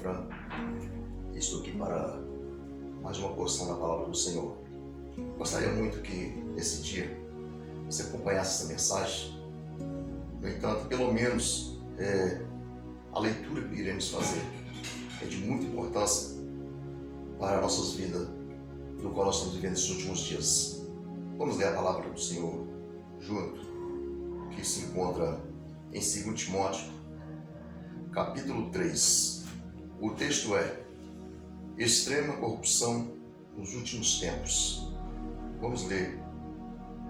Fran e estou aqui para mais uma porção da palavra do Senhor. Gostaria muito que nesse dia você acompanhasse essa mensagem. No entanto, pelo menos a leitura que iremos fazer é de muita importância para nossas vidas, do qual nós estamos vivendo esses últimos dias. Vamos ler a palavra do Senhor junto, que se encontra em 2 Timóteo, capítulo 3. O texto é: extrema corrupção nos últimos tempos. Vamos ler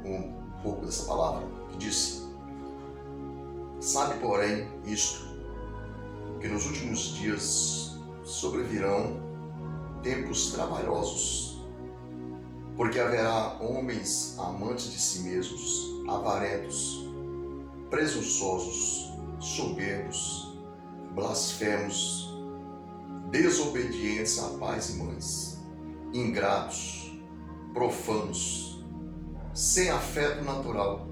um pouco dessa palavra, que diz: sabe, porém, isto, que nos últimos dias sobrevirão tempos trabalhosos, porque haverá homens amantes de si mesmos, avarentos, presunçosos, soberbos, blasfemos, desobedientes a pais e mães, ingratos, profanos, sem afeto natural,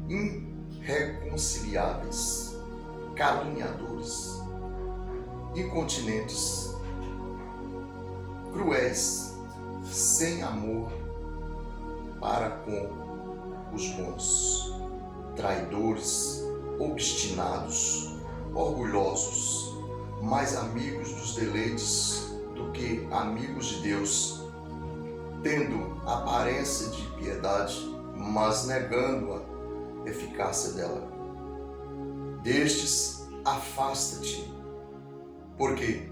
irreconciliáveis, caluniadores, incontinentes, cruéis, sem amor para com os bons, traidores, obstinados, orgulhosos, mais amigos dos deleites do que amigos de Deus, tendo aparência de piedade, mas negando a eficácia dela. Destes afasta-te, porque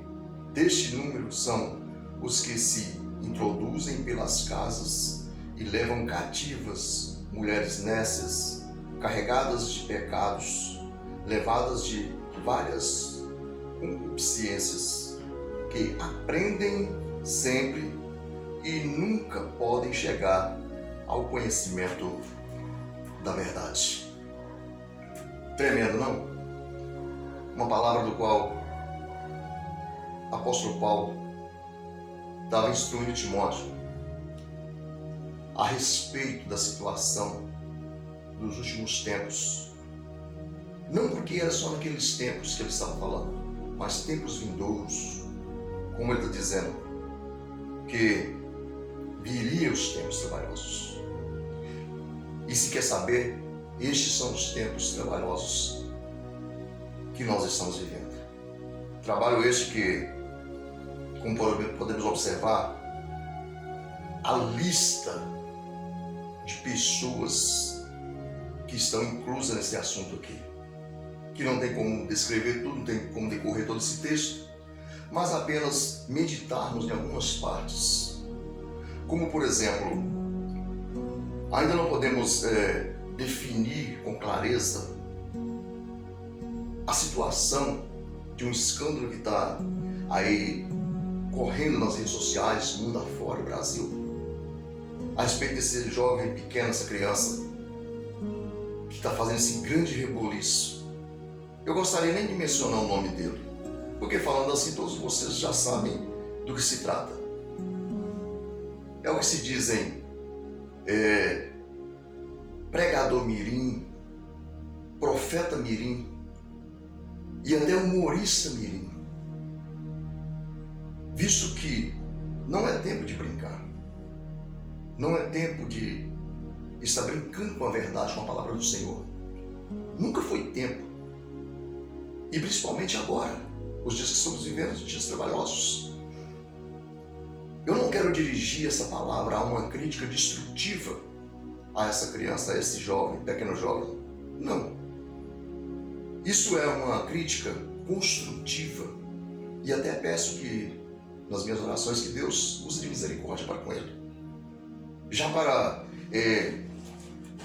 deste número são os que se introduzem pelas casas e levam cativas mulheres nécias, carregadas de pecados, levadas de várias concupiscências, que aprendem sempre e nunca podem chegar ao conhecimento da verdade. Tremendo, não? Uma palavra do qual o apóstolo Paulo estava instruindo Timóteo a respeito da situação dos últimos tempos. Não porque era só naqueles tempos que ele estava falando, mas tempos vindouros, como ele está dizendo, que viriam os tempos trabalhosos. E se quer saber, estes são os tempos trabalhosos que nós estamos vivendo. Trabalho este que, como podemos observar, a lista de pessoas que estão inclusas nesse assunto aqui, que não tem como descrever tudo, não tem como decorrer todo esse texto, mas apenas meditarmos em algumas partes. Como, por exemplo, ainda não podemos definir com clareza a situação de um escândalo que está aí correndo nas redes sociais, mundo afora, Brasil, a respeito desse jovem pequeno, essa criança que está fazendo esse grande reboliço. Eu gostaria nem de mencionar o nome dele, porque falando assim todos vocês já sabem do que se trata. É o que se dizem pregador mirim, profeta mirim e até humorista mirim. Visto que não é tempo de brincar, não é tempo de estar brincando com a verdade, com a palavra do Senhor. Nunca foi tempo. E principalmente agora, os dias que estamos vivendo, os dias trabalhosos. Eu não quero dirigir essa palavra a uma crítica destrutiva a essa criança, a esse jovem, pequeno jovem. Não. Isso é uma crítica construtiva. E até peço que, nas minhas orações, que Deus use de misericórdia para com ele. Já para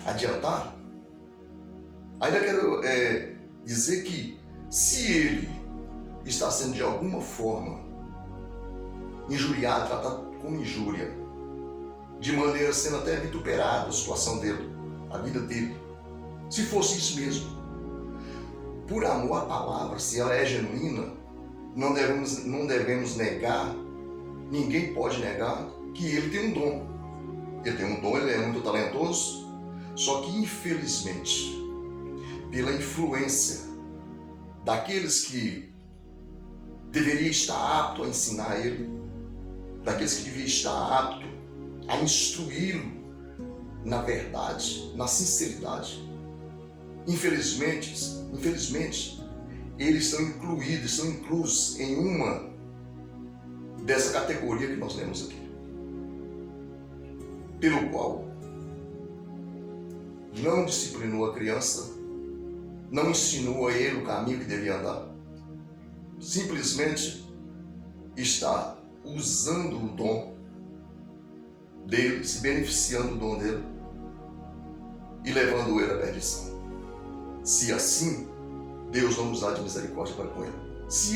adiantar, ainda quero dizer que se ele está sendo de alguma forma injuriado, tratado com injúria, de maneira sendo até vituperado a situação dele, a vida dele, se fosse isso mesmo, por amor à palavra, se ela é genuína, não devemos negar, ninguém pode negar que ele tem um dom. Ele tem um dom, ele é muito talentoso, só que infelizmente, pela influência daqueles que deveria estar apto a ensinar ele, daqueles que deveria estar apto a instruí-lo na verdade, na sinceridade. Infelizmente, eles estão inclusos em uma dessa categoria que nós lemos aqui, pelo qual não disciplinou a criança, não ensinou a ele o caminho que devia andar, simplesmente está usando o dom dele, se beneficiando do dom dele e levando ele à perdição. Se assim, Deus não usar de misericórdia para com ele. Se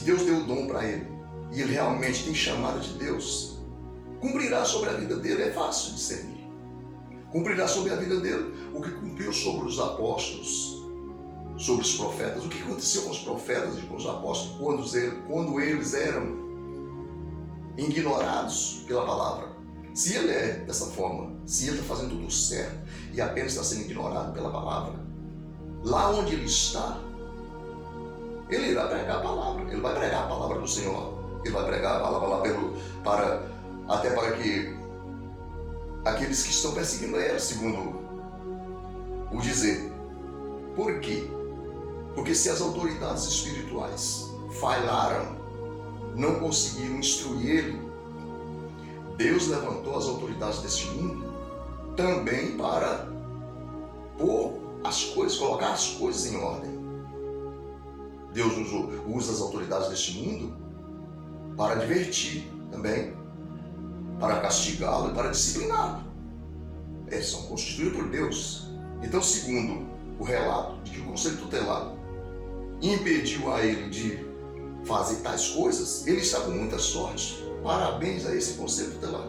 Deus deu o dom para ele e ele realmente tem chamado de Deus, cumprirá sobre a vida dele, é fácil de discernir. Cumprirá sobre a vida dele o que cumpriu sobre os apóstolos, sobre os profetas. O que aconteceu com os profetas e com os apóstolos quando eles eram ignorados pela palavra? Se ele é dessa forma, se ele está fazendo tudo certo e apenas está sendo ignorado pela palavra, lá onde ele está, ele irá pregar a palavra. Ele vai pregar a palavra do Senhor. Ele vai pregar a palavra lá até para que aqueles que estão perseguindo ele, segundo o dizer. Por quê? Porque se as autoridades espirituais falharam, não conseguiram instruir ele, Deus levantou as autoridades deste mundo também para colocar as coisas em ordem. Deus usa as autoridades deste mundo para advertir também, para castigá-lo e para discipliná-lo. Eles são constituídos por Deus. Então, segundo o relato de que o Conselho Tutelar impediu a ele de fazer tais coisas, ele está com muita sorte. Parabéns a esse Conselho Tutelar.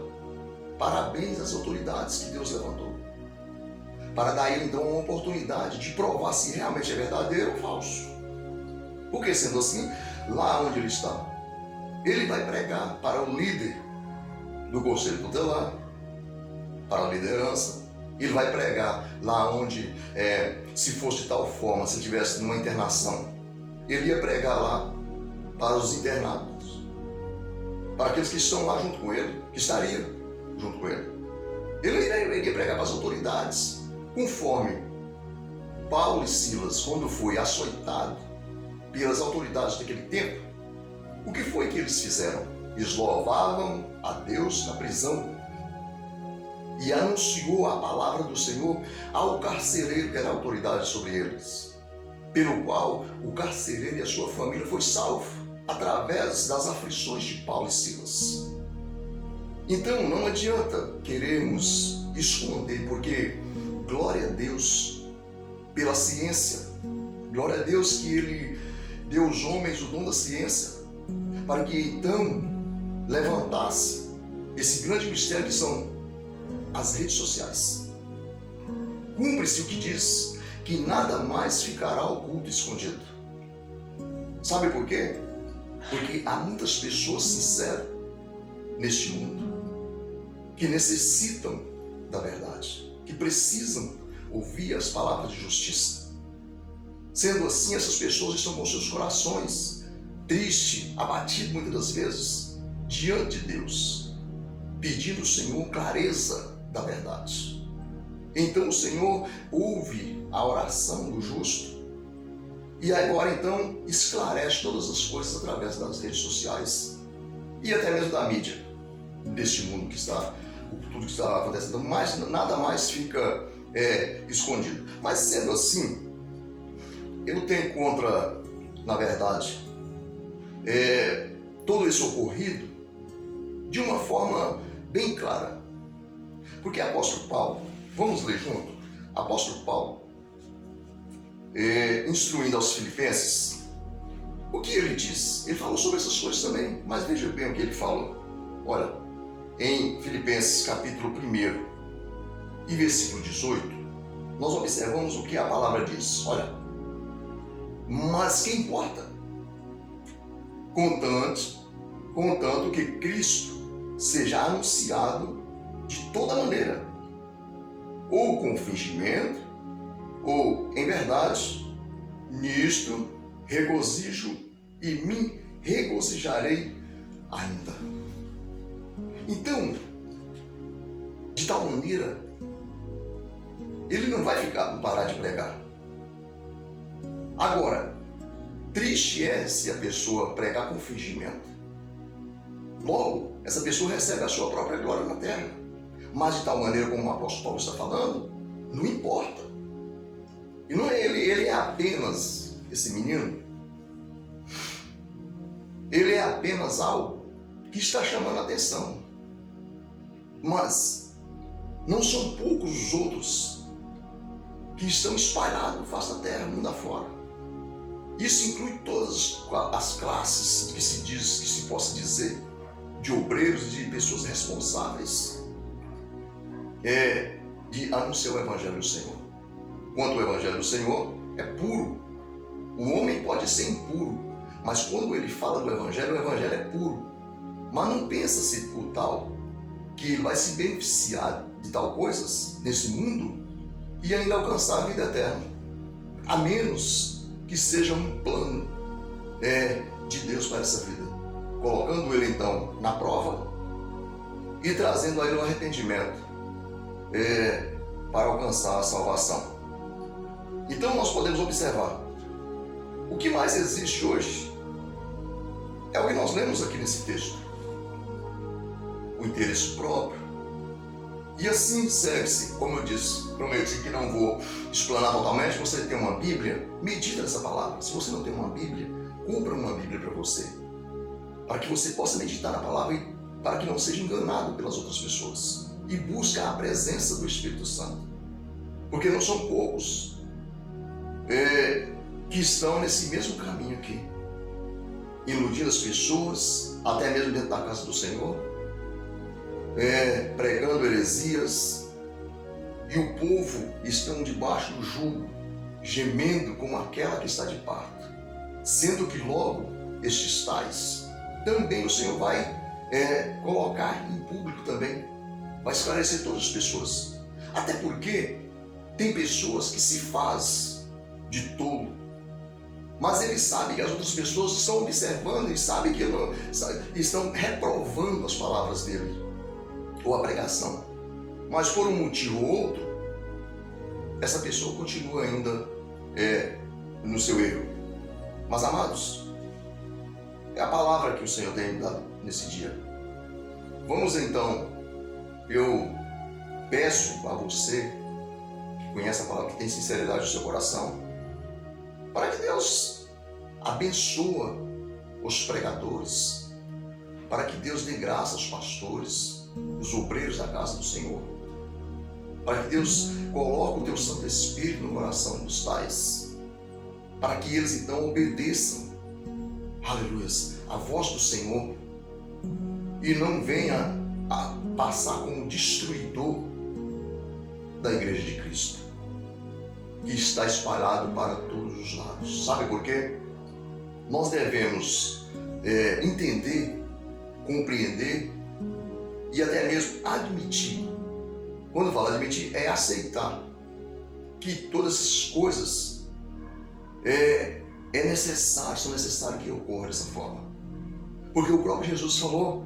Parabéns às autoridades que Deus levantou, para dar a ele então uma oportunidade de provar se realmente é verdadeiro ou falso. Porque sendo assim, lá onde ele está, ele vai pregar para o líder do Conselho Tutelar, para a liderança. Ele vai pregar lá onde, se fosse de tal forma, se estivesse numa internação, ele ia pregar lá para os internados, para aqueles que estão lá junto com ele, que estariam junto com ele. Ele iria pregar para as autoridades, conforme Paulo e Silas, quando foi açoitado pelas autoridades daquele tempo. O que foi que eles fizeram? Eles louvavam a Deus na prisão e anunciou a palavra do Senhor ao carcereiro, que era a autoridade sobre eles, pelo qual o carcereiro e a sua família foi salvo através das aflições de Paulo e Silas. Então não adianta querermos esconder, porque glória a Deus pela ciência, glória a Deus que Ele deu aos homens o dom da ciência, para que então levantasse esse grande mistério que são as redes sociais. Cumpre-se o que diz, que nada mais ficará oculto e escondido. Sabe por quê? Porque há muitas pessoas sinceras neste mundo que necessitam da verdade, que precisam ouvir as palavras de justiça. Sendo assim, essas pessoas estão com seus corações tristes, abatidos muitas das vezes, diante de Deus, pedindo ao Senhor clareza da verdade. Então o Senhor ouve a oração do justo e agora então esclarece todas as coisas através das redes sociais e até mesmo da mídia, deste mundo que está, tudo que está acontecendo, mas nada mais fica escondido. Mas sendo assim, eu tenho contra, na verdade, todo esse ocorrido de uma forma bem clara. Porque apóstolo Paulo, vamos ler junto? Apóstolo Paulo, instruindo aos filipenses, o que ele diz? Ele falou sobre essas coisas também, mas veja bem o que ele falou. Olha, em Filipenses capítulo 1 e versículo 18, nós observamos o que a palavra diz. Olha, mas que importa? Contanto que Cristo seja anunciado de toda maneira, ou com fingimento, ou em verdade, nisto regozijo e me regozijarei ainda. Então, de tal maneira, ele não vai parar de pregar. Agora, triste é se a pessoa pregar com fingimento. Logo, essa pessoa recebe a sua própria glória na terra. Mas de tal maneira como o apóstolo Paulo está falando, não importa. E não é ele é apenas, esse menino, ele é apenas algo que está chamando a atenção. Mas não são poucos os outros que estão espalhados face da terra, mundo afora. Isso inclui todas as classes que se possa dizer, de obreiros, de pessoas responsáveis de anunciar o Evangelho do Senhor. Quanto o Evangelho do Senhor é puro. O homem pode ser impuro, mas quando ele fala do Evangelho, o Evangelho é puro. Mas não pensa-se por tal que ele vai se beneficiar de tal coisas nesse mundo e ainda alcançar a vida eterna, a menos que seja um plano de Deus para essa vida, colocando ele então na prova e trazendo a ele o arrependimento para alcançar a salvação. Então nós podemos observar o que mais existe hoje é o que nós lemos aqui nesse texto: o interesse próprio. E assim segue-se, como eu disse, prometi que não vou explanar totalmente. Você tem uma Bíblia, medita nessa palavra. Se você não tem uma Bíblia, compra uma Bíblia para você, para que você possa meditar na palavra e para que não seja enganado pelas outras pessoas. E busca a presença do Espírito Santo, porque não são poucos que estão nesse mesmo caminho aqui, iludindo as pessoas, até mesmo dentro da casa do Senhor, pregando heresias, e o povo estão debaixo do jugo, gemendo como aquela que está de parto, sendo que logo estes tais também o Senhor vai colocar em público também, vai esclarecer todas as pessoas, até porque tem pessoas que se faz de tolo, mas ele sabe que as outras pessoas estão observando e sabem que estão reprovando as palavras dele ou a pregação, mas por um motivo ou outro essa pessoa continua ainda no seu erro. Mas amados, é a palavra que o Senhor tem dado nesse dia. Vamos então, eu peço a você que conhece a palavra, que tem sinceridade no seu coração, para que Deus abençoe os pregadores, para que Deus dê graça aos pastores, os obreiros da casa do Senhor, para que Deus coloque o teu Santo Espírito no coração dos tais, para que eles então obedeçam, aleluia, a voz do Senhor e não venha a passar como destruidor da Igreja de Cristo, que está espalhado para todos os lados. Sabe por quê? Nós devemos entender, compreender e até mesmo admitir. Quando eu falo admitir, é aceitar que todas essas coisas são necessárias que ocorram dessa forma. Porque o próprio Jesus falou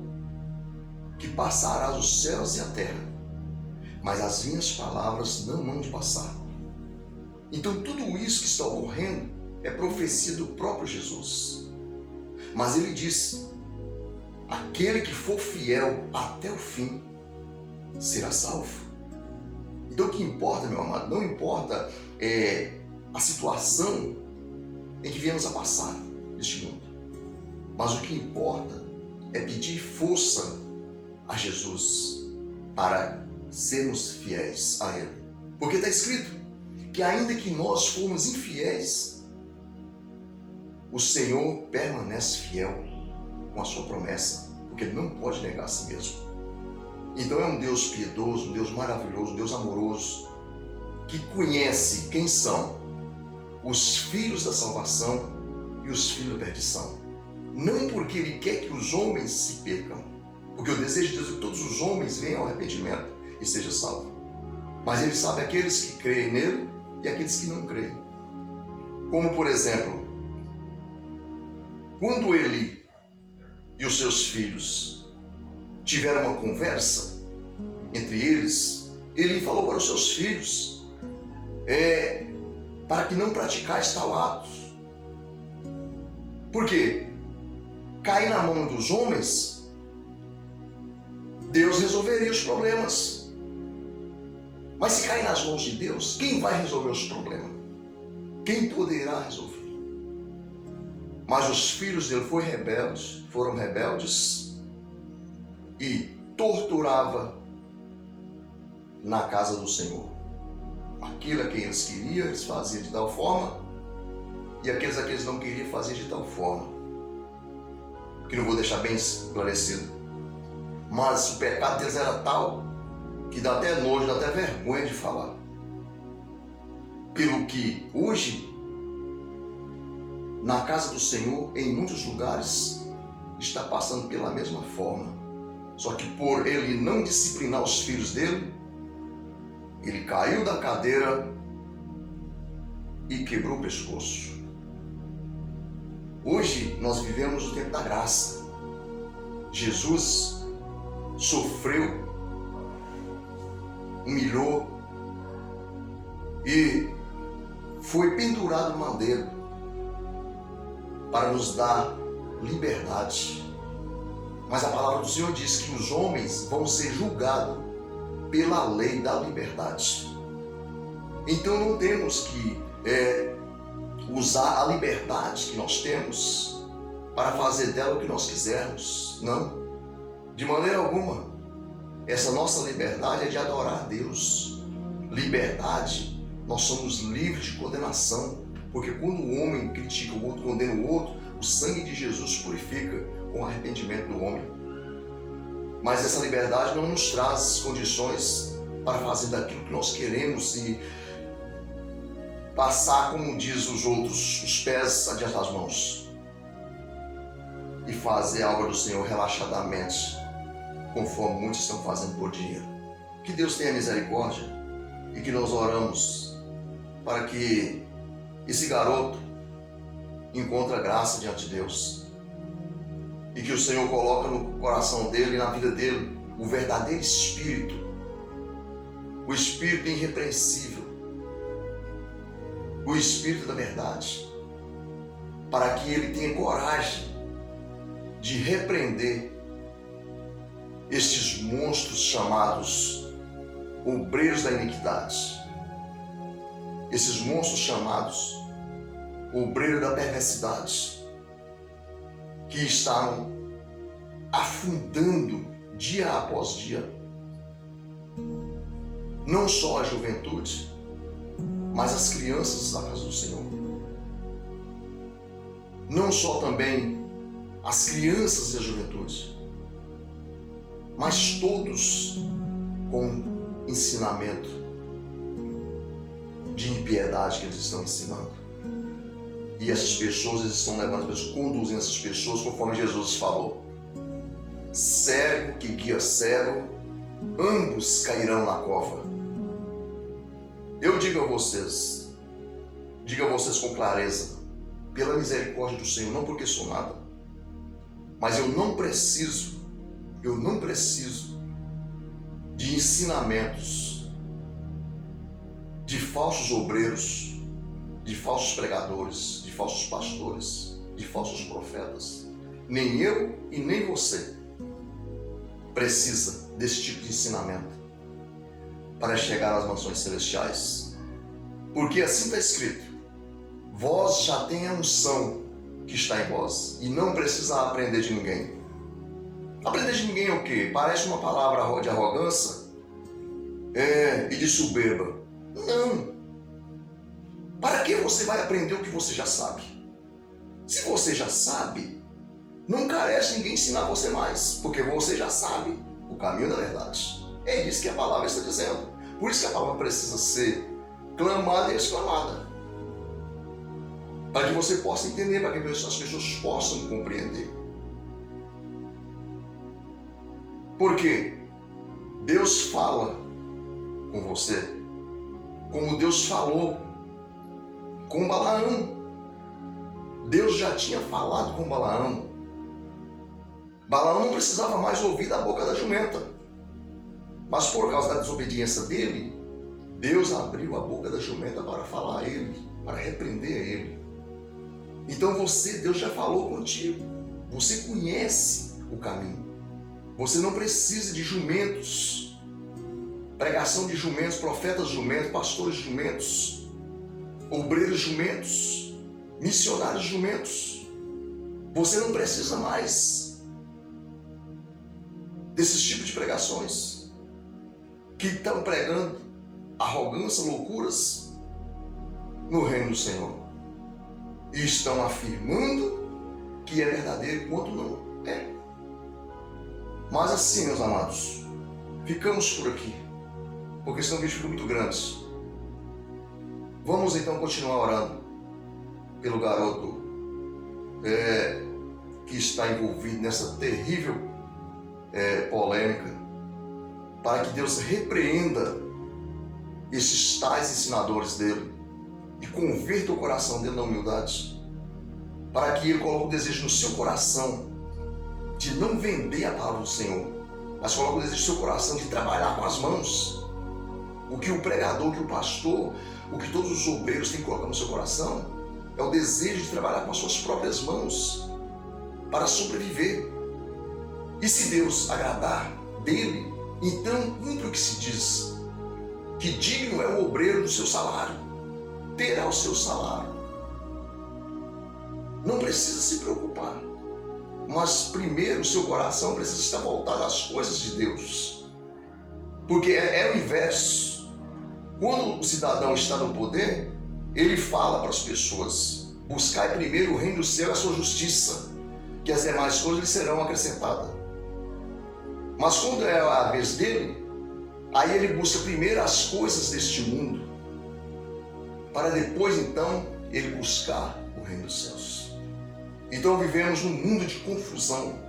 que passarás os céus e a terra, mas as minhas palavras não hão de passar. Então tudo isso que está ocorrendo é profecia do próprio Jesus. Mas ele disse: aquele que for fiel até o fim será salvo. Então o que importa, meu amado, não importa a situação em que viemos a passar neste mundo, mas o que importa é pedir força a Jesus para sermos fiéis a Ele. Porque está escrito que ainda que nós formos infiéis, o Senhor permanece fiel com a sua promessa, porque Ele não pode negar a si mesmo. Então é um Deus piedoso, um Deus maravilhoso, um Deus amoroso, que conhece quem são os filhos da salvação e os filhos da perdição. Não porque Ele quer que os homens se percam, porque o desejo de Deus é que todos os homens venham ao arrependimento e sejam salvos. Mas Ele sabe aqueles que creem nele e aqueles que não creem. Como, por exemplo, Quando Eli e os seus filhos tiveram uma conversa entre eles, Eli falou para os seus filhos para que não praticais tal ato. Por quê? Cair na mão dos homens, Deus resolveria os problemas. Mas se cair nas mãos de Deus, quem vai resolver os problemas? Quem poderá resolver? Mas os filhos dele foram rebeldes e torturava na casa do Senhor. Aquilo a quem eles queriam, eles faziam de tal forma, e aqueles a quem eles não queriam, faziam de tal forma. Que não vou deixar bem esclarecido. Mas o pecado deles era tal que dá até nojo, dá até vergonha de falar. Pelo que hoje, na casa do Senhor, em muitos lugares, está passando pela mesma forma. Só que por ele não disciplinar os filhos dele, ele caiu da cadeira e quebrou o pescoço. Hoje nós vivemos o tempo da graça. Jesus sofreu, humilhou e foi pendurado no madeiro para nos dar liberdade. Mas a palavra do Senhor diz que os homens vão ser julgados pela lei da liberdade. Então não temos que usar a liberdade que nós temos para fazer dela o que nós quisermos. Não, de maneira alguma. Essa nossa liberdade é de adorar a Deus. Liberdade, nós somos livres de condenação, porque quando o homem critica o outro, condena o outro, o sangue de Jesus purifica com o arrependimento do homem. Mas essa liberdade não nos traz condições para fazer daquilo que nós queremos e passar, como diz os outros, os pés adiante das mãos e fazer a obra do Senhor relaxadamente, conforme muitos estão fazendo por dinheiro. Que Deus tenha misericórdia e que nós oramos para que esse garoto encontre graça diante de Deus e que o Senhor coloque no coração dele e na vida dele o verdadeiro Espírito, o Espírito irrepreensível, o Espírito da verdade, para que ele tenha coragem de repreender estes monstros chamados obreiros da iniquidade, esses monstros chamados obreiros da perversidade, que estão afundando dia após dia não só a juventude, mas as crianças da casa do Senhor. Não só também as crianças e a juventude, mas todos com ensinamento de impiedade que eles estão ensinando. E essas pessoas, eles estão levando, conduzindo essas pessoas conforme Jesus falou. Cego que guia cego, ambos cairão na cova. Eu digo a vocês com clareza, pela misericórdia do Senhor, não porque sou nada, mas eu não preciso de ensinamentos de falsos obreiros, de falsos pregadores, de falsos pastores, de falsos profetas. Nem eu e nem você precisa desse tipo de ensinamento para chegar às mansões celestiais. Porque assim está escrito: vós já tem a unção que está em vós e não precisa aprender de ninguém. Aprender de ninguém é o quê? Parece uma palavra de arrogância e de soberba. Não. Para que você vai aprender o que você já sabe? Se você já sabe, não carece ninguém ensinar você mais, porque você já sabe o caminho da verdade. É isso que a palavra está dizendo. Por isso que a palavra precisa ser clamada e exclamada, para que você possa entender, para que as pessoas possam compreender. Porque Deus fala com você, como Deus falou com Balaão. Deus já tinha falado com Balaão. Balaão não precisava mais ouvir da boca da jumenta. Mas por causa da desobediência dele, Deus abriu a boca da jumenta para falar a ele, para repreender a ele. Então Deus já falou contigo. Você conhece o caminho. Você não precisa de jumentos, pregação de jumentos, profetas jumentos, pastores jumentos, obreiros jumentos, missionários jumentos. Você não precisa mais desses tipos de pregações que estão pregando arrogância, loucuras no reino do Senhor e estão afirmando que é verdadeiro quando não é. Mas assim, meus amados, ficamos por aqui, porque senão o vídeo fica muito grande. Vamos então continuar orando pelo garoto que está envolvido nessa terrível polêmica, para que Deus repreenda esses tais ensinadores dele e converta o coração dele na humildade, para que ele coloque o desejo no seu coração de não vender a palavra do Senhor, mas coloque o desejo no seu coração de trabalhar com as mãos. O que o pregador, o que o pastor, o que todos os obreiros têm que colocar no seu coração é o desejo de trabalhar com as suas próprias mãos para sobreviver. E se Deus agradar dele, então cumpre o que se diz, que digno é o obreiro do seu salário, terá o seu salário. Não precisa se preocupar, mas primeiro o seu coração precisa estar voltado às coisas de Deus, porque é o inverso. Quando o cidadão está no poder, ele fala para as pessoas: buscai primeiro o reino do céu e a sua justiça, que as demais coisas lhe serão acrescentadas. Mas quando é a vez dele, aí ele busca primeiro as coisas deste mundo, para depois então ele buscar o reino dos céus. Então vivemos num mundo de confusão,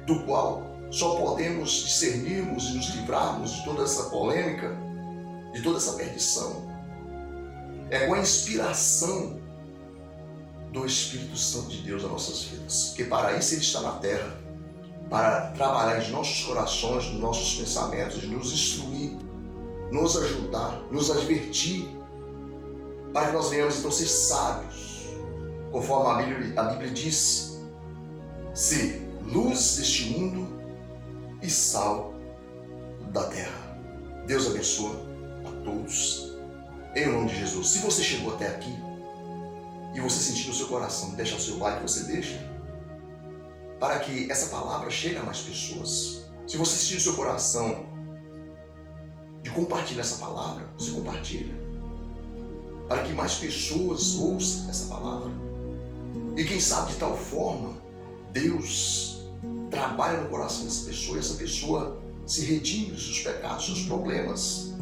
do qual só podemos discernirmos e nos livrarmos de toda essa polêmica, de toda essa perdição, é com a inspiração do Espírito Santo de Deus nas nossas vidas, que para isso ele está na terra, para trabalhar em nossos corações, nos nossos pensamentos, de nos instruir, nos ajudar, nos advertir, para que nós venhamos então ser sábios, conforme a Bíblia diz, ser luz deste mundo e sal da terra. Deus abençoe a todos, em nome de Jesus. Se você chegou até aqui e você sentiu no seu coração, deixa o seu like, você deixa, para que essa palavra chegue a mais pessoas. Se você sentir no seu coração de compartilhar essa palavra, você compartilha, para que mais pessoas ouçam essa palavra. E quem sabe de tal forma, Deus trabalha no coração dessa pessoa e essa pessoa se redime dos seus pecados, dos seus problemas,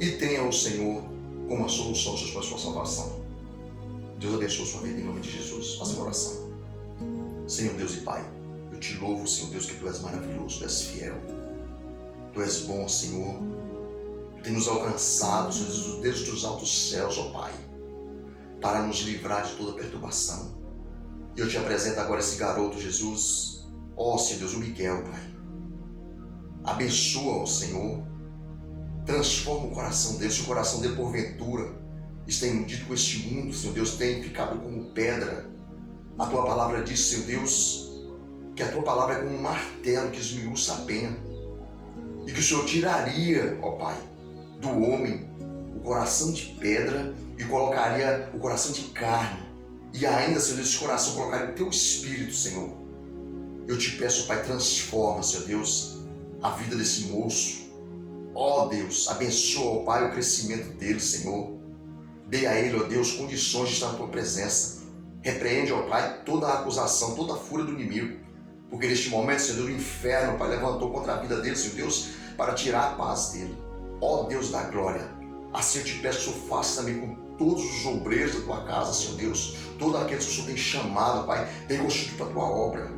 e tenha o Senhor como a solução dos seus problemas para a salvação. Deus abençoe a sua vida em nome de Jesus. Faça uma oração. Senhor Deus e Pai, eu te louvo, Senhor Deus, que Tu és maravilhoso, Tu és fiel, Tu és bom, Senhor. Tu tem nos alcançado, Senhor, desde os altos céus, ó Pai, para nos livrar de toda perturbação. E eu te apresento agora esse garoto, Jesus, ó Senhor Deus, o Miguel, Pai. Abençoa, ó Senhor, transforma o coração dele, se o coração dele porventura está imundido com este mundo, Senhor Deus, tem ficado como pedra. A Tua palavra diz, Senhor Deus, que a Tua palavra é como um martelo que esmiuça a pena, e que o Senhor tiraria, ó Pai, do homem o coração de pedra e colocaria o coração de carne, e ainda, Senhor Deus, esse coração colocaria o Teu Espírito, Senhor. Eu te peço, Pai, transforma, Senhor Deus, a vida desse moço. Ó Deus, abençoa, ó Pai, o crescimento dele, Senhor. Dê a ele, ó Deus, condições de estar na Tua presença. Repreende, ó Pai, toda a acusação, toda a fúria do inimigo, porque neste momento, Senhor Deus, o inferno, Pai, levantou contra a vida dele, Senhor Deus, para tirar a paz dele. Ó Deus da glória, assim eu te peço que o Senhor faça também com todos os obreiros da Tua casa, Senhor Deus, todos aqueles que o Senhor tem chamado, Pai, tem constituído para a Tua obra.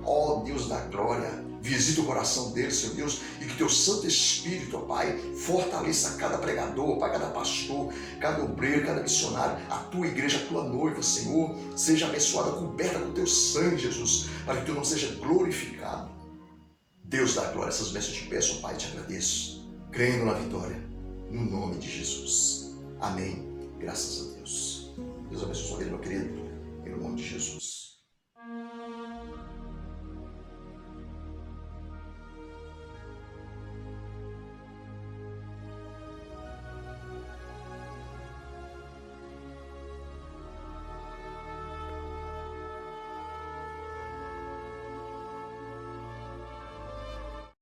Ó Deus da glória, Visita o coração deles, Senhor Deus, e que teu Santo Espírito, ó Pai, fortaleça cada pregador, ó Pai, cada pastor, cada obreiro, cada missionário, a tua igreja, a tua noiva, Senhor, seja abençoada, coberta com teu sangue, Jesus, para que tu não seja glorificado. Deus dá glória, essas bênçãos eu te peço, ó Pai, te agradeço, crendo na vitória, no nome de Jesus. Amém. Graças a Deus. Deus abençoe sua vida, meu querido, em nome de Jesus.